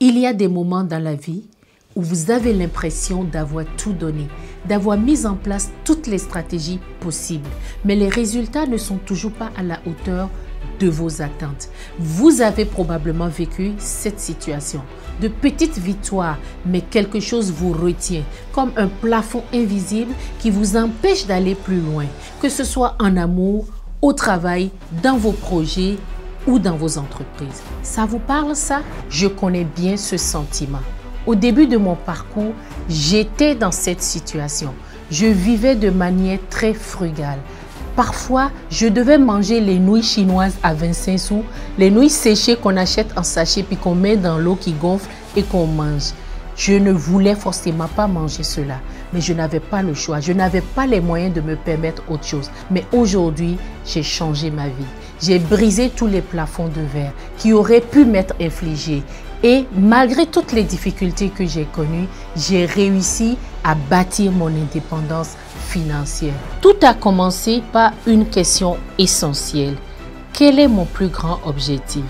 Il y a des moments dans la vie où vous avez l'impression d'avoir tout donné, d'avoir mis en place toutes les stratégies possibles, mais les résultats ne sont toujours pas à la hauteur de vos attentes. Vous avez probablement vécu cette situation. De petites victoires, mais quelque chose vous retient, comme un plafond invisible qui vous empêche d'aller plus loin, que ce soit en amour, au travail, dans vos projets ou dans vos entreprises. Ça vous parle ça? Je connais bien ce sentiment. Au début de mon parcours, j'étais dans cette situation. Je vivais de manière très frugale. Parfois, je devais manger les nouilles chinoises à 25 sous, les nouilles séchées qu'on achète en sachet puis qu'on met dans l'eau qui gonfle et qu'on mange. Je ne voulais forcément pas manger cela, mais je n'avais pas le choix. Je n'avais pas les moyens de me permettre autre chose. Mais aujourd'hui, j'ai changé ma vie. J'ai brisé tous les plafonds de verre qui auraient pu m'être infligés. Et malgré toutes les difficultés que j'ai connues, j'ai réussi à bâtir mon indépendance financière. Tout a commencé par une question essentielle. Quel est mon plus grand objectif?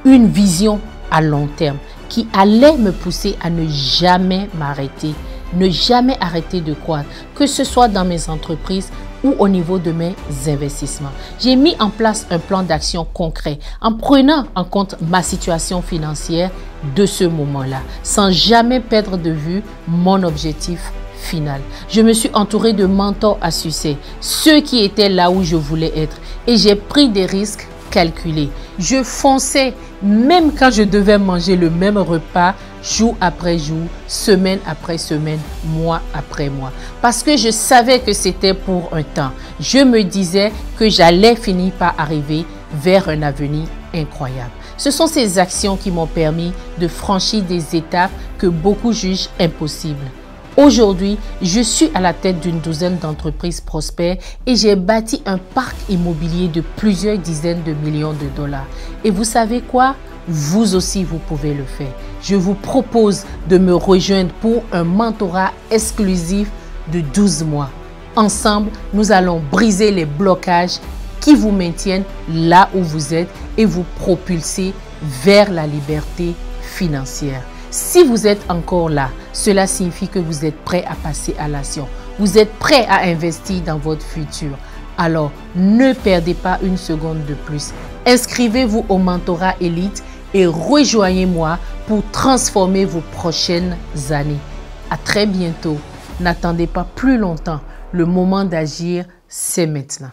Une vision à long terme qui allait me pousser à ne jamais m'arrêter, ne jamais arrêter de croître, que ce soit dans mes entreprises ou au niveau de mes investissements. J'ai mis en place un plan d'action concret en prenant en compte ma situation financière de ce moment-là, sans jamais perdre de vue mon objectif final. Je me suis entouré de mentors à succès, ceux qui étaient là où je voulais être, et j'ai pris des risques calculés. Je fonçais même quand je devais manger le même repas jour après jour, semaine après semaine, mois après mois. Parce que je savais que c'était pour un temps. Je me disais que j'allais finir par arriver vers un avenir incroyable. Ce sont ces actions qui m'ont permis de franchir des étapes que beaucoup jugent impossibles. Aujourd'hui, je suis à la tête d'une douzaine d'entreprises prospères et j'ai bâti un parc immobilier de plusieurs dizaines de millions de dollars. Et vous savez quoi? Vous aussi, vous pouvez le faire. Je vous propose de me rejoindre pour un mentorat exclusif de 12 mois. Ensemble, nous allons briser les blocages qui vous maintiennent là où vous êtes et vous propulser vers la liberté financière. Si vous êtes encore là, cela signifie que vous êtes prêt à passer à l'action. Vous êtes prêt à investir dans votre futur. Alors, ne perdez pas une seconde de plus. Inscrivez-vous au mentorat élite et rejoignez-moi pour transformer vos prochaines années. À très bientôt. N'attendez pas plus longtemps. Le moment d'agir, c'est maintenant.